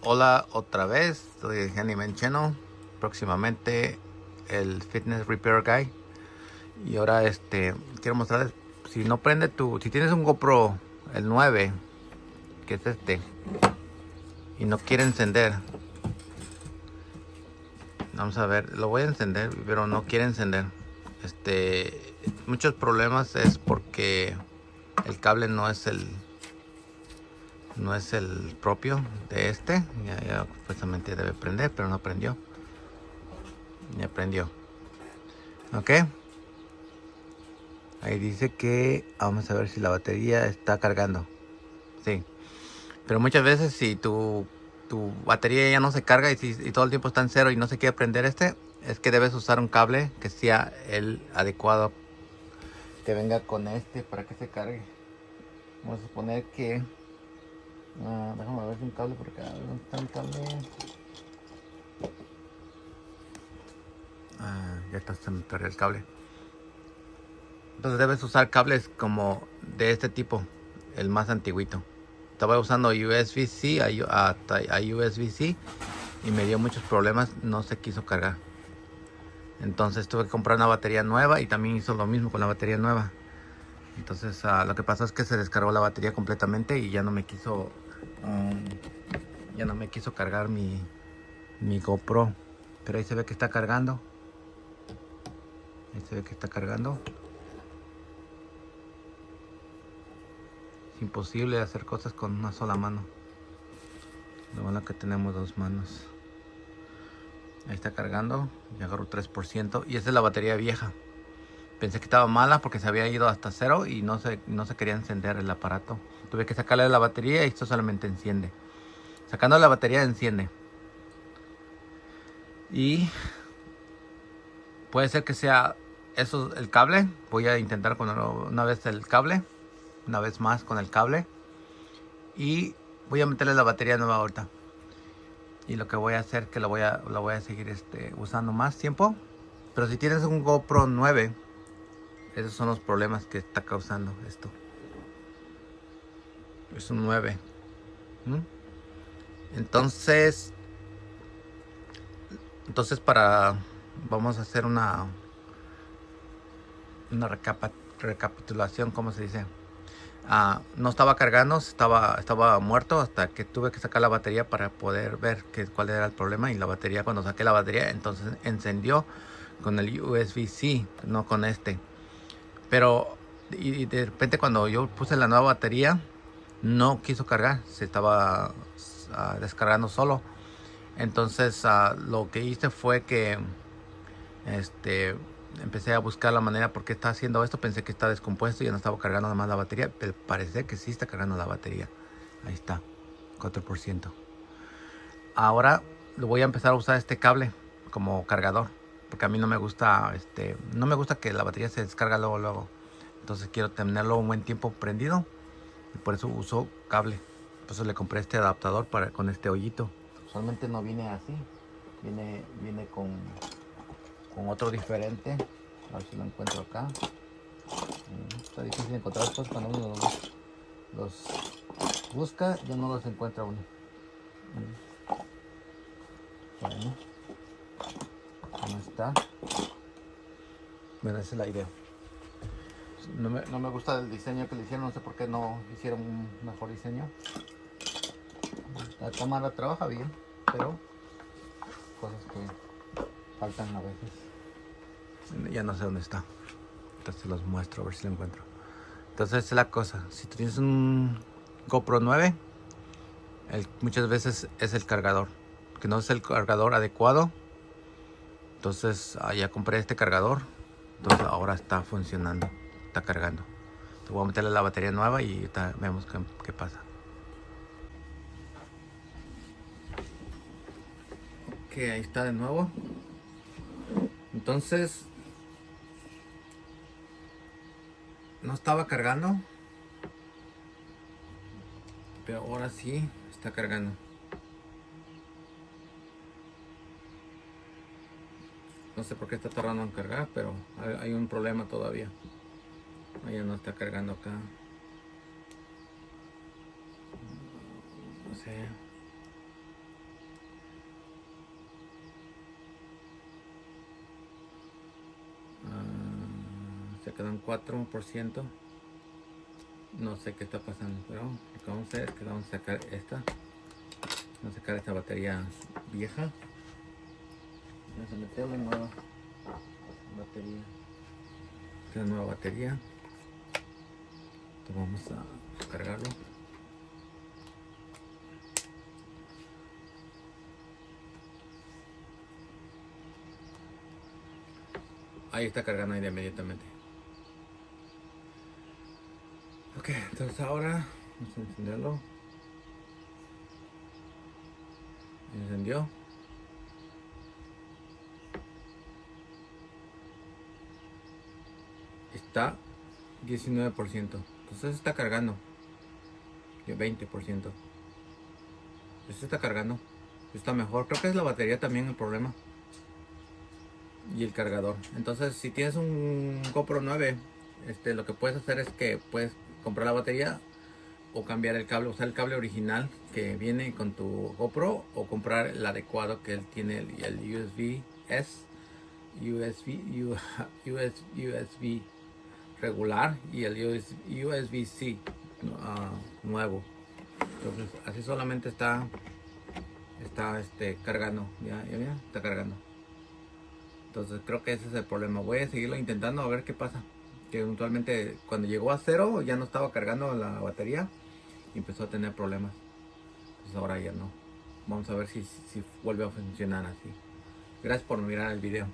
Hola otra vez, soy Henny Mencheno, próximamente el Fitness Repair Guy. Y ahora quiero mostrarles, si tienes un GoPro, el 9, que es y no quiere encender. Vamos a ver, lo voy a encender, pero no quiere encender. Muchos problemas es porque el cable no es el propio de ya supuestamente debe prender, pero no prendió. Ya prendió. Ok. Ahí dice que vamos a ver si la batería está cargando. Sí. Pero muchas veces si tu batería ya no se carga y todo el tiempo está en cero y no se quiere prender es que debes usar un cable que sea el adecuado. Que venga con para que se cargue. Vamos a suponer que... déjame ver si un cable por acá. ¿Dónde está el cable? Ya está, se me perdió el cable. Entonces debes usar cables como de este tipo, el más antiguito. Estaba usando USB-C a USB-C y me dio muchos problemas, no se quiso cargar. Entonces tuve que comprar una batería nueva y también hizo lo mismo con la batería nueva. Entonces lo que pasó es que se descargó la batería completamente y ya no me quiso cargar mi GoPro. Pero ahí se ve que está cargando. Ahí se ve que está cargando. Es imposible hacer cosas con una sola mano. Lo bueno que tenemos dos manos. Ahí está cargando. Y agarro 3%. Y esa es la batería vieja. Pensé que estaba mala porque se había ido hasta cero y no se quería encender el aparato. Tuve que sacarle la batería y esto solamente enciende. Sacando la batería enciende. Y puede ser que sea eso el cable. Voy a intentar con una vez el cable. Una vez más con el cable. Y voy a meterle la batería nueva ahorita. Y lo que voy a hacer que lo voy a seguir usando más tiempo. Pero si tienes un GoPro 9, esos son los problemas que está causando esto. Es un 9. Entonces vamos a hacer una recapitulación, ¿cómo se dice? No estaba cargando, estaba muerto hasta que tuve que sacar la batería para poder ver cuál era el problema. Y la batería, cuando saqué la batería, entonces encendió con el USB-C, no con Pero y de repente cuando yo puse la nueva batería, no quiso cargar, se estaba descargando solo. Entonces lo que hice fue que empecé a buscar la manera por qué está haciendo esto. Pensé que está descompuesto y ya no estaba cargando nada más la batería, pero parece que sí está cargando la batería. Ahí está, 4%. Ahora lo voy a empezar a usar este cable como cargador, porque a mí no me gusta que la batería se descarga luego. Entonces quiero tenerlo un buen tiempo prendido y por eso uso cable. Por eso le compré este adaptador con este hoyito. Usualmente no viene así, viene con otro diferente. A ver si lo encuentro acá. Está difícil de encontrar pues cuando uno los busca, ya no los encuentra uno. Bueno, no está. Bueno, esa es la idea. No me gusta el diseño que le hicieron, no sé por qué no hicieron un mejor diseño. La cámara trabaja bien, pero cosas que faltan a veces. Ya no sé dónde está. Entonces los muestro a ver si lo encuentro. Entonces es la cosa. Si tú tienes un GoPro 9, muchas veces es el cargador. Que no es el cargador adecuado. Entonces ya compré este cargador. Entonces ahora está funcionando. Está cargando. Te voy a meterle la batería nueva y vemos qué pasa. Ok, ahí está de nuevo. Entonces no estaba cargando, pero ahora sí está cargando. No sé por qué está tardando en cargar, pero hay un problema todavía. Ahí no está cargando acá. No sé. quedan 4%. No sé qué está pasando, pero lo que vamos a hacer es que vamos a sacar esta. Vamos a sacar esta batería vieja. Vamos a meterle nueva batería. Esta nueva batería. Entonces vamos a cargarlo. Ahí está cargando inmediatamente. Ok, entonces ahora vamos a encenderlo. Encendió. Está 19%. Entonces está cargando. De 20%. Este está cargando. Está mejor. Creo que es la batería también el problema. Y el cargador. Entonces si tienes un GoPro 9, lo que puedes hacer es que puedes comprar la batería o cambiar el cable, usar el cable original que viene con tu GoPro, o comprar el adecuado que él tiene, el USB-S, USB regular y el USB-C nuevo. Entonces así solamente está cargando. Ya está cargando. Entonces creo que ese es el problema. Voy a seguirlo intentando a ver qué pasa. Que eventualmente cuando llegó a 0 ya no estaba cargando la batería y empezó a tener problemas. Entonces ahora ya no. Vamos a ver si vuelve a funcionar así. Gracias por mirar el video.